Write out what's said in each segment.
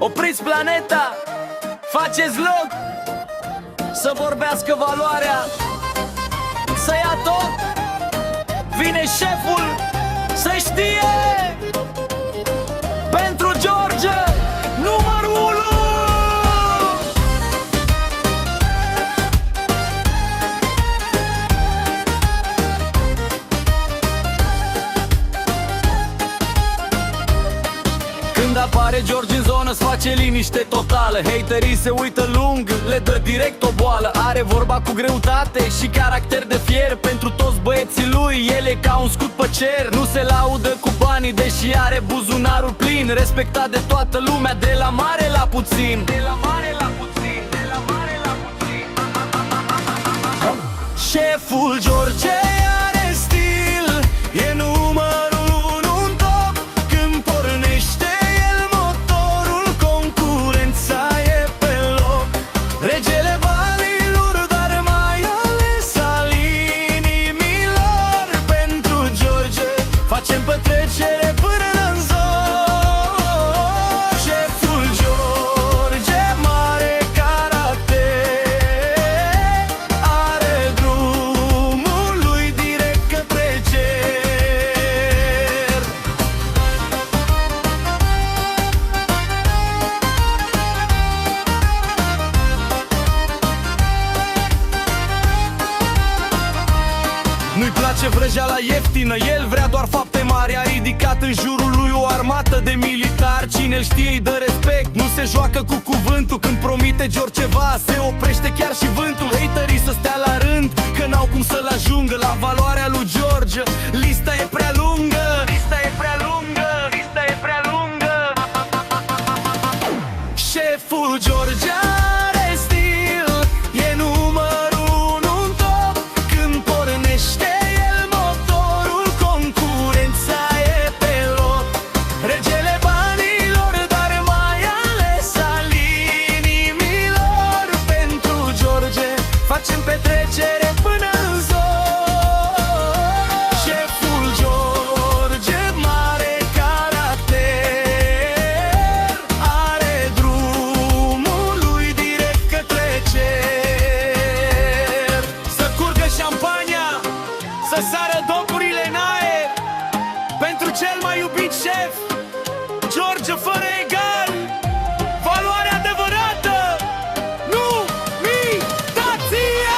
Opriți planeta, faceți loc să vorbească valoarea, să ia tot. Vine șeful, să știe. Pentru George, numărul 1. Când apare George în zonă, se face liniște totală. Haterii se uită lung, le dă direct o boală. Are vorba cu greutate și caracter de fier. Pentru toți băieții lui, el e ca un scut pe cer. Nu se laudă cu banii, deși are buzunarul plin. Respectat de toată lumea, de la mare la puțin. De la mare la puțin, de la mare la puțin. Șeful George are stil, e numărul 1 în top. Când pornește el motorul, concurența e pe loc. Regele banilor, dar mai ales al inimilor. Pentru George facem petrecere până în zor. Șeful George, mare caracter, are drumul lui direct către cer. Nu-i place vrăjeala ieftină, el vrea doar fapte mari. A ridicat în jurul lui o armată de militari. Cine-l știe îi dă respect, nu se joacă cu cuvântul. Când promite George ceva, se oprește chiar și vântul. Haterii să stea la rând, că n-au cum să-l ajungă. La valoarea lui George, lista e prea lungă. Lista e prea lungă, lista e prea lungă. Șeful George are stil, e numărul 1 în top. Când pornește el motorul, concurența e pe loc. Regele banilor, dar mai ales al inimilor. Pentru George facem petrecere până în zor. Șeful George, mare caracter, are drumul lui direct către cer. Să curgă șampania, să sară dopurile în aer. Pentru cel mai iubit șef, George fără egal. Valoare adevărată, nu imitație!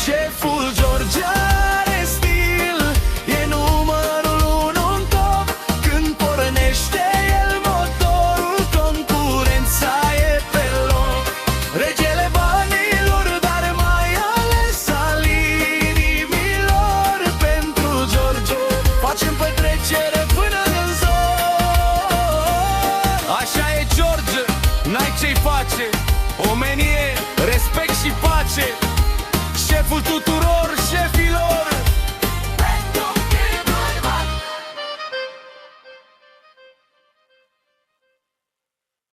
Șeful George are stil, e numărul 1 în top. Când pornește el motorul, concurența e pe loc. Regele banilor, dar mai ales al inimilor. Pentru George facem petrecere până în zor. Așa e George, n-ai ce-i face. Omenie, respect și pace, șeful tuturor.